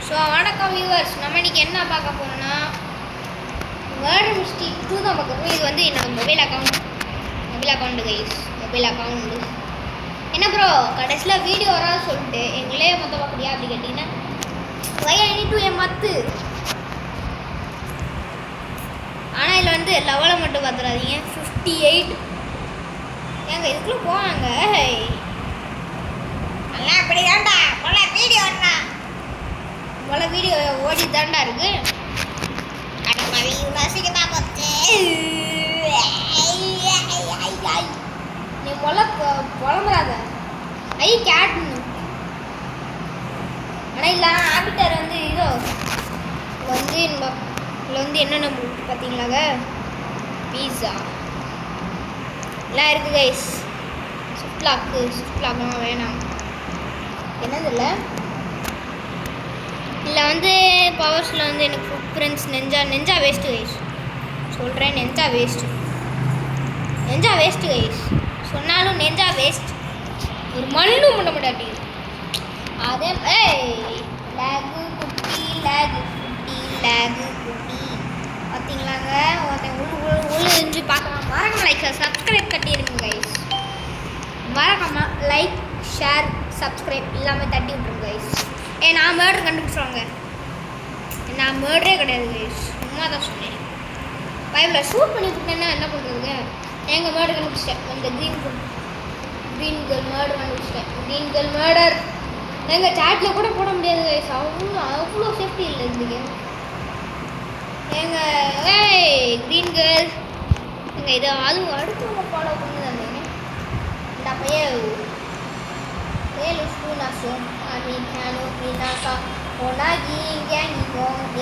So வணக்கம் viewers, நம்ம இன்னைக்கு என்ன பார்க்க போறோம்னா வேர்டு மிஸ்டி 2 தான் பார்க்க போகிறோம். இது வந்து என்னோட mobile account guys, mobile account. என்ன ப்ரோ கடைசியில் வீடியோ வராது சொல்லிட்டு எங்களே மொத்தம் பார்க்குறியா அப்படி கேட்டிங்கன்னா மத்து. ஆனால் இதில் வந்து லெவலை மட்டும் பார்த்துடாதீங்க, 58. ஏங்க இதுக்குள்ளே போவாங்க நல்லா அப்படி தாண்டா போல வீடியோ வரா போல வீடியோ ஓடி தாண்டா இருக்கு. அடப்பாவி இவ்வளோ சீக்கிரமாக பார்த்து நீ புலம்புறாத ஐ கேட்னு. ஆனால் இல்லை ஆபிட்டர் வந்து இதோ வந்து இதில் வந்து என்னென்ன பார்த்தீங்களாங்க, பீஸா எல்லாம் இருக்குது கைஸ். ஸ்விஃப்ட்லாக்லாம் வேணாம். என்னது இல்லை வந்து பவர்ஸில் வந்து எனக்கு ஃபுட் பிரிண்ட்ஸ் நெஞ்சா வேஸ்ட்டு கைஸ் சொல்கிறேன். நெஞ்சா வேஸ்ட்டு கைஸ் சொன்னாலும் நெஞ்சா வேஸ்ட். ஒரு மண்ணும் பண்ண முடியாது. அதே லேகு குட்டி பார்த்தீங்களாங்க. ஒருத்தன் உள்ள இருந்து பார்க்கலாம். மறக்காம லைக் சப்ஸ்கிரைப் கட்டிடுங்க கைஸ். மறக்காம லைக் ஷேர் சப்ஸ்கிரைப் இல்லாமல் தட்டி விட்ருங்க கைஸ். நான் மேர்டர் கண்டுபிடிச்சிருவாங்க. நான் மேர்டரே கிடையாது கைஸ், சும்மா தான் சொன்னேன். பைபிளில் ஷூட் பண்ணி விட்டுட்டேன்னா என்ன பண்ணுறதுங்க. எங்கள் மேர்டர் கண்டுபிடிச்சிட்டேன். இந்த க்ரீன் கேர்ள் மேர்டர் கண்டுபிடிச்சிட்டேன். க்ரீன் கேர்ள் மேர்டர் எங்கள் சேட்டில் கூட போட முடியாது கைஸ். அவ்வளோ சேஃப்டி இல்லை இருந்தீங்க எங்கள் க்ரீன் கேர்ள். எங்கள் இதை அதுவும் அடுத்தவங்க ஃபாலோ பண்ணி தந்தீங்க. இந்த பையன்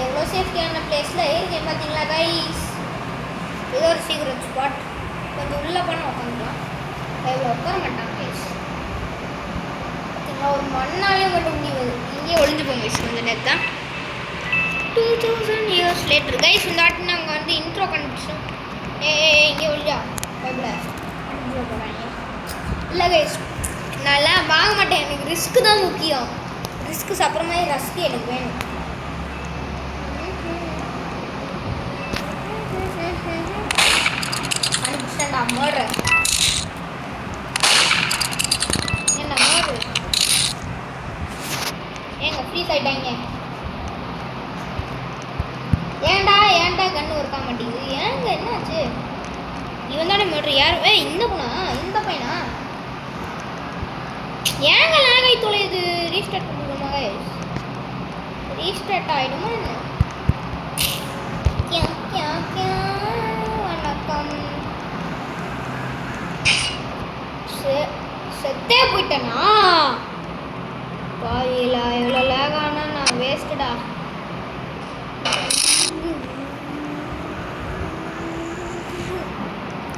எவ்வளோ சேஃப்டியான பிளேஸில் இருக்கேன் பார்த்தீங்களா கைஸ். இது ஒரு சீக்ரெட் ஸ்பாட். கொஞ்சம் உள்ளே போனால் உட்காந்துக்கலாம். எவ்வளோ உட்கார மாட்டாங்க கைஸ். பார்த்தீங்களா, ஒரு மண்ணாலே மட்டும் முடியாது. இங்கேயே ஒளிஞ்சு போங்க கைஸ். கொஞ்சம் நேரம் தான் 2000 years லேட்டர் கைஸ். இந்த வாட்டி நாங்கள் வந்து இன்ட்ரோ கண்டுபிடிச்சோம். இங்கே ஒழியா பைபிள் போகிறாங்க இல்லை கைஸ். நல்லா வாங்க மாட்டேன், எனக்கு ரிஸ்க்கு தான் முக்கியம். ரிஸ்க்கு அப்புறமே ரஸ்க்கு எனக்கு வேணும். அனுப்பிச்சிட்டேன்டா மேர்டர். என்ன மேர்டர் ஏங்க ஃப்ரீஸ் ஆகிட்டாங்க. ஏன்டா கண்ணு ஒர்க்க மாட்டேங்குது. ஏங்க என்னாச்சு? இவன் தானே மேர்டர். யார் இந்த பையனா? ஏங்க லாக் ஆகி தொலையுது. ரீஸ்டார்ட் பண்ணுமா கைஸ்? ரீஸ்டார்ட் ஆகிடுமா என்ன? வணக்கம். செத்தே போயிட்டேனா? பாவிலா எவ்வளோ லேக் ஆனால் நான் வேஸ்ட்டுடா.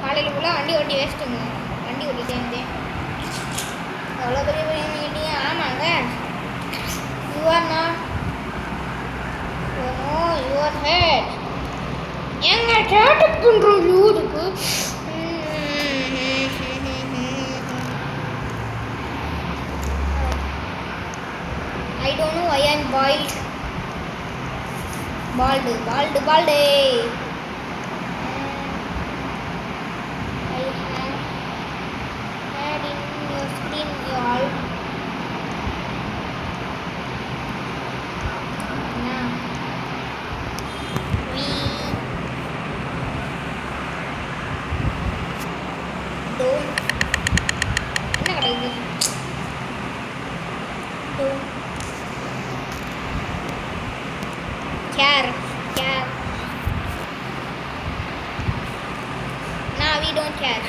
காலையில் ஃபுல்லாக வண்டி ஓட்டி வேஸ்ட்டுங்க. வண்டி ஓட்டிகிட்டே இருந்தேன். எவ்வளோ பெரிய கேட்டீங்க. ஆமாங்க, யுவர் நாட் யுவர் ஹெட். எங்க கேட்டு பண்ணுறோம் யூருக்கு. ஐ டோன்ட் நோ ஐ ஆம் பால்டு. என்ன கிடையாது கேர். we don't care.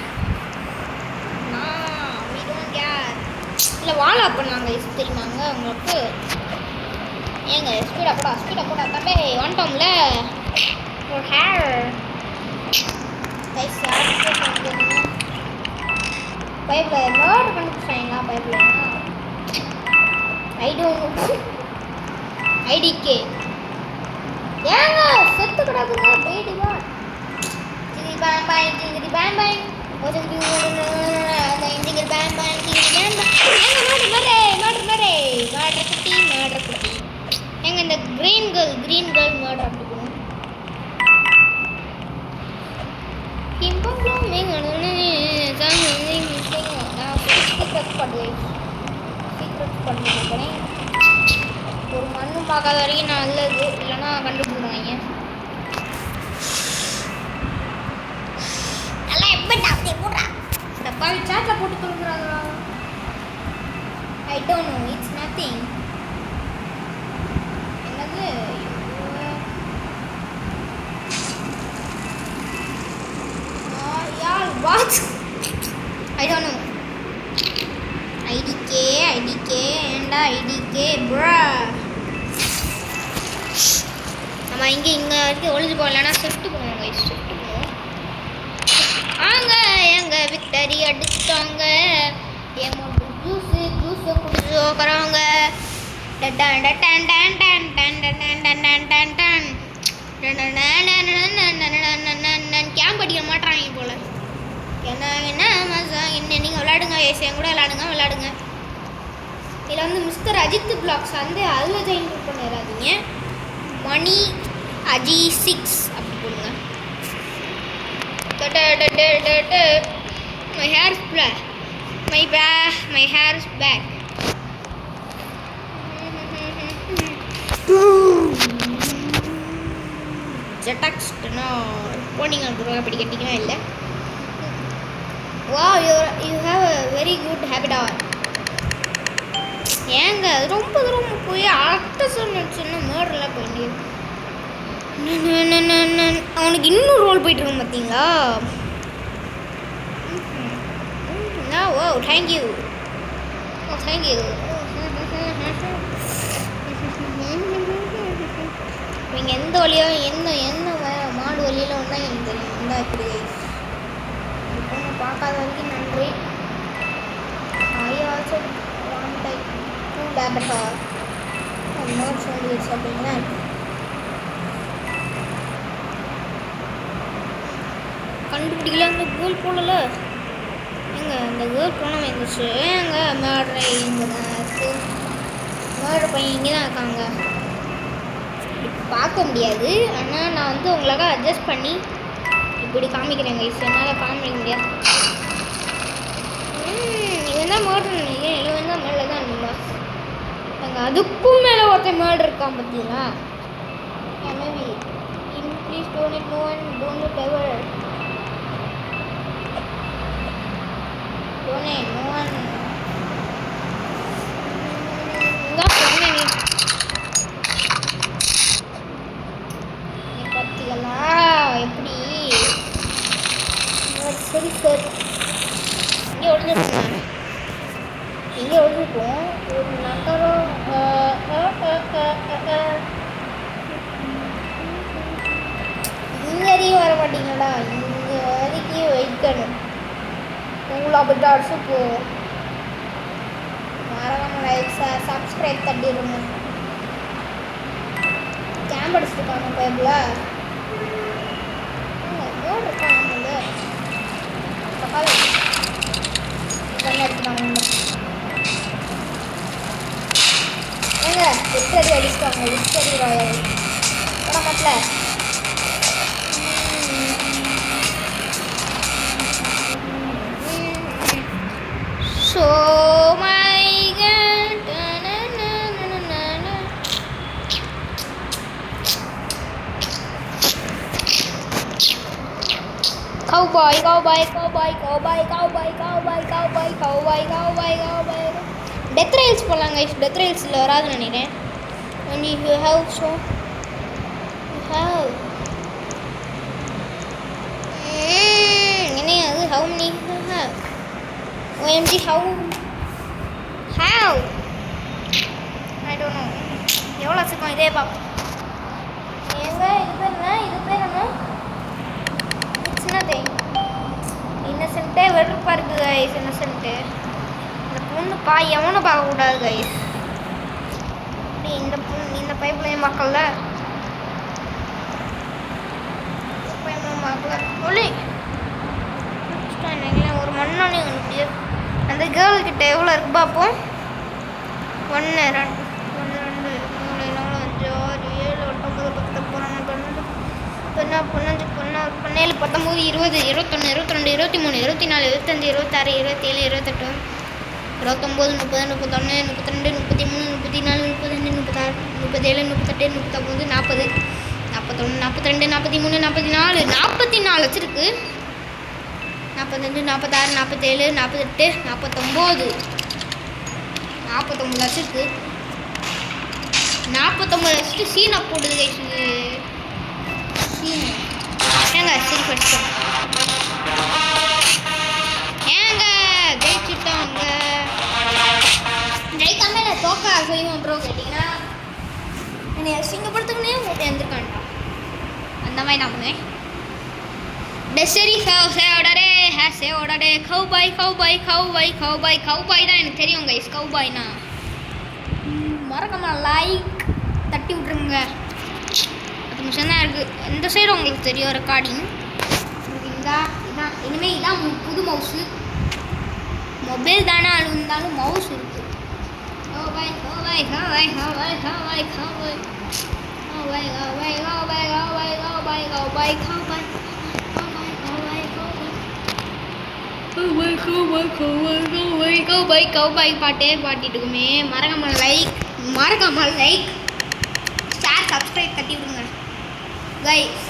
இல்லை வாழை பண்ணாங்க தெரியுமாங்க உங்களுக்கு? ஏங்க ஸ்பீடாக போடா தம்பி. வந்துட்டோம்ல ஒரு ஹேர் கைஸ். பைபிள் மேர்டர் கண்டுபிடிச்சாங்களா? பைபிள் ஐடிகே ஏங்க செத்து கிடக்குங்க. பேடிவா ஜிங்கிரி பேம் பாய் எங்க இந்த கிரீன் கேர்ள் மர்டர் அப்படி போகணும். ஒரு மண்ணு பார்க்காத வரைக்கும் நல்லது, இல்லைன்னா கண்டுபிடிச்சிருவாங்க. நல்லா எப்படி போடுறா டப்பாவி சாட்டில் போட்டு கொடுக்குறாங்களா? I don't know, it's nothing. என்னது யார் watch? I don't know. IDK ஏண்டா ஐடிகே ப்ரா. நம்ம இங்கே வரைக்கும் ஒளிஞ்சு போகலன்னா ஷிஃப்ட் போவோம் கைஸ். ஷிஃப்ட் போவோம். ஆங்க எங்கள் விக்டரி அடிச்சிட்டாங்க. ஏமாட்டு ஜூஸை குடிச்சு உட்காரவங்க. கேம்ப் அடிக்க மாட்டாங்க போல. என்ன நீங்கள் விளையாடுங்க, ஏசியம் கூட விளையாடுங்க. இதில் வந்து மிஸ்டர் அஜித் பிளாக்ஸ் வந்து அதில் ஜாயின் பண்ணிடாதீங்க. மணி அஜி 6 அப்படி போடுங்க. My hair is black. My hair is back. ஜெட்டாக்ஸ்ட்னா போனீங்க ப்ரோ, அப்படி கேட்டிங்கன்னா இல்லை. Wow, you have a very good habit. ஏங்க ரொம்ப தூரம் போய் அடுத்த சொன்ன மேடெல்லாம் போயிட்டு அவனுக்கு இன்னும் ரோல் போயிட்டு இருக்கும் பார்த்தீங்களா? ஓ தேங்க்யூ. நீங்கள் எந்த வழியோ என்ன மாடு வழியில் ஒன்றா எனக்கு தெரியும். இந்த இப்படி பொண்ணு பார்க்காத வரைக்கும் நன்றி. I also want like to லேபட்டார் நோட்ஸ் வந்துச்சு அப்படின்னா கண்டுபிடிக்கல. அந்த கேர்ள் போடல எங்க அந்த கேர்ள் போனவன் இருந்துச்சு. எங்க மேட்ரை இங்கே தான் இருக்குது. மேட்ரு பையன் இங்கே தான் இருக்காங்க. பார்க்க முடியாது, ஆனால் நான் வந்து உங்களுக்காக அட்ஜஸ்ட் பண்ணி இப்படி காமிக்கிறேங்க. என்னால் காமிக்க முடியாது. இவன் தான் மேட்ரு நினைக்கிறேன். இவன் தான் மேலே தான் இல்லை. அங்கே அதுக்கும் மேலே ஒருத்தன் மேட்ரு இருக்கான் பார்த்தீங்களா? Maybe please don't know and don't ever donate no one. பார்த்தீங்களா எப்படி? சரி சார், இங்கே ஒழிஞ்சிருப்போம் ஒரு நகரம். இங்கே வரைக்கும் வர மாட்டீங்களா? இங்கே வரைக்கும் வைக்கணும். உங்களை அப்படி அடிச்சு போவோம். மறக்காம லைக் சப்ஸ்கிரைப் தட்டிடுங்க. கேம்ப் அடிச்சுருக்காங்க பைபிள் இருக்காங்க. தக்காளி பண்ணி எடுத்துட்டாங்க. ஏங்க விக்டரி அடிச்சுட்டாங்க. விக்டரி ராயல் படம் மாட்டல. So my cowboy. Death rails போடலாம் guys. Death rails இல்லை வராதுன்னு நினைக்கிறேன். And if you have so you have என்ன அது how many you have? OMG how I don't know. எவ்வளோ வச்சுக்கோம் இதே பார்ப்போம். ஏங்க இது பேர் என்ன? சின்னதே இன்னசென்ட்டே வெறுப்பாக இருக்குது கைஸ். இன்னசென்ட்டு இந்த பொண்ணு எவனும் பார்க்கக்கூடாது கைஸ். இந்த பைப்லையும் பார்க்கல. ஒளி ஒரு மண்ணானே முடியாது. அந்த கேர்ள் கிட்ட எவ்வளோ இருக்கு பார்ப்போம். 1 2 3 4 5 6 15 17 19 20 21 22 23 24 25 26 27 28 29 30 31 32 33 34 35 36 37 38 39 40 41 42 43 44 44 வச்சிருக்கு 45 46 47 48 49 49 வச்சிருக்கு 49 வச்சுட்டு சீனை போடுது கைஸ் சீனை ஏங்க சரி படிச்சோம் ஏங்க ஜெயிச்சுட்டோங்க ஜெயிக்காம இல்லை தோக்கா செய்வோம் ப்ரோ கேட்டிங்கன்னா என்னை அசிங்கப்படுத்துக்குனே போட்டு எழுந்திருக்கான்டா அந்த மாதிரி நான் பண்ணுவேன் டெசரி சேவோடே கவுபாய் தான் எனக்கு தெரியும் கைஸ் கவுபாய்னா மறக்காம லைக் தட்டி விட்ருங்க 10 நிமிஷம் தான் இருக்குது இந்த சைடு உங்களுக்கு தெரியும் ரெக்கார்டிங் இதான் இனிமேல் இதான் புது மவுஸு மொபைல் தானே இருந்தாலும் மவுஸ் இருக்குது பாட்டே பாட்டிட்டு இருக்குமே மறக்காம லைக் ஷேர் சப்ஸ்கிரைப் தட்டி விடுங்க கைஸ்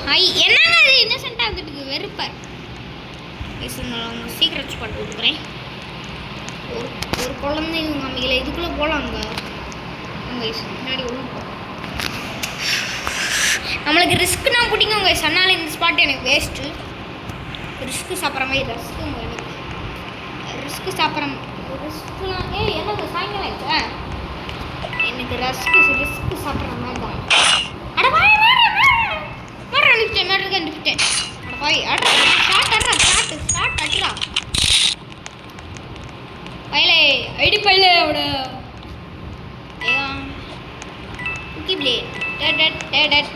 ஹை என்னங்க இது இன்னசென்ட்டாக இருந்துட்டு வெறுப்பார் அவங்க சீக்கிரட்ஸ் போட்டு கொடுக்குறேன் ஒரு குழந்தை மாமிகளை இதுக்குள்ளே போகலாங்க முன்னாடி ஒன்று நம்மளுக்கு ரிஸ்க்னா பிடிக்குங்க சொன்னாலும் இந்த ஸ்பாட் எனக்கு வேஸ்ட்டு ரிஸ்க்கு சாப்பிட்ற மாதிரி ரிஸ்க்கு சாப்பிட்ற ரிஸ்க்குலாம் என்னங்க சாயங்காலம் இப்போ எனக்கு ரிஸ்க்கு சாப்பிட்ற மாதிரி தான் கண்டுபிட்டேன் ஐடி பையில அவட குக்கி பிளேட்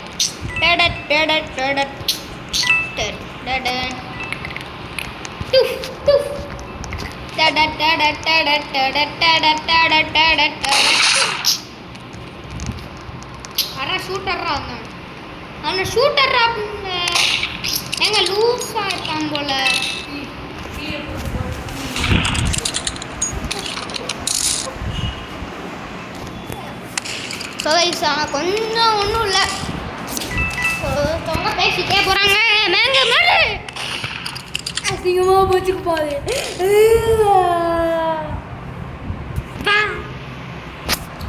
ஷூட்டர்ரா அவனை ஷூட்டர்ரா எங்க லூஸாக இருக்கான் போல கொஞ்சம் ஒன்றும் இல்லை பேசிட்டே போகிறாங்க மேங்க மேலே அசிங்கமாக போச்சுக்கு போகுது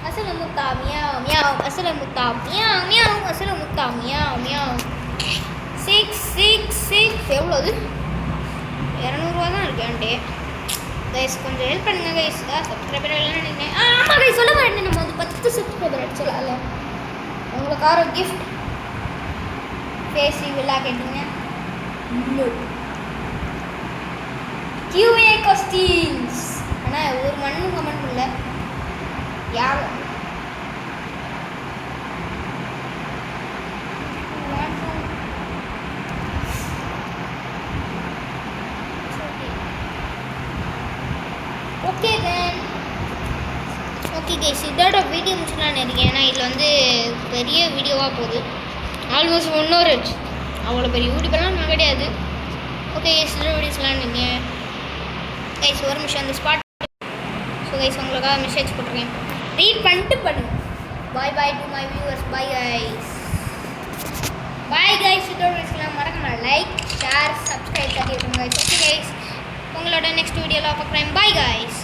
அசலமுத்தா மியாவ் மியாவ் அசலமுத்தா மியாவ் மியாவ் அசலமுத்தா மியாவ் மியாவ் 666 எவ்வளோ அது 200 தான் இருக்கேன்டே கைஸ் கொஞ்சம் ஹெல்ப் பண்ணுங்க கைஸ் சப்ஸ்கிரைபர் இல்லைன்னு நினைக்கிறேன் ஆமாம் கைஸ் சொல்ல மாட்டேன் நம்ம வந்து 10 சப்ஸ்கிரைபர் அடிச்சலாம்ல உங்களுக்காக ஒரு கிஃப்ட் பேசி விழா கேட்டீங்க QA கொஸ்டின்ஸ் ஆனால் ஒரு மண்ணும் கமெண்ட் இல்லை யார் ஓகே கைஸ் இதோட வீடியோ முடிச்சுலான்னு இருக்கேன் ஏன்னா இதில் வந்து பெரிய வீடியோவாக போகுது ஆல்மோஸ்ட் 1 hour ஆச்சு அவ்வளோ பெரிய யூடியூப்லாம் நான் கிடையாது ஓகே கைஸ் இதோட வீடியோஸ்லாம் நீங்கள் கைஸ் ஒரு நிமிஷம் அந்த ஸ்பாட் ஸோ கைஸ் உங்களுக்காக மெசேஜ் போட்டிருக்கேன் ரீட் பண்ணிட்டு பண்ணுங்க bye to my viewers bye guys இதோட வீடியோஸ்லாம் மறக்காம லைக் ஷேர் சப்ஸ்கிரைப் பண்ணிடுங்க கைஸ் ஓகே கைஸ் உங்களோட நெக்ஸ்ட் வீடியோவில் பார்க்குறேன் பாய் கைஸ்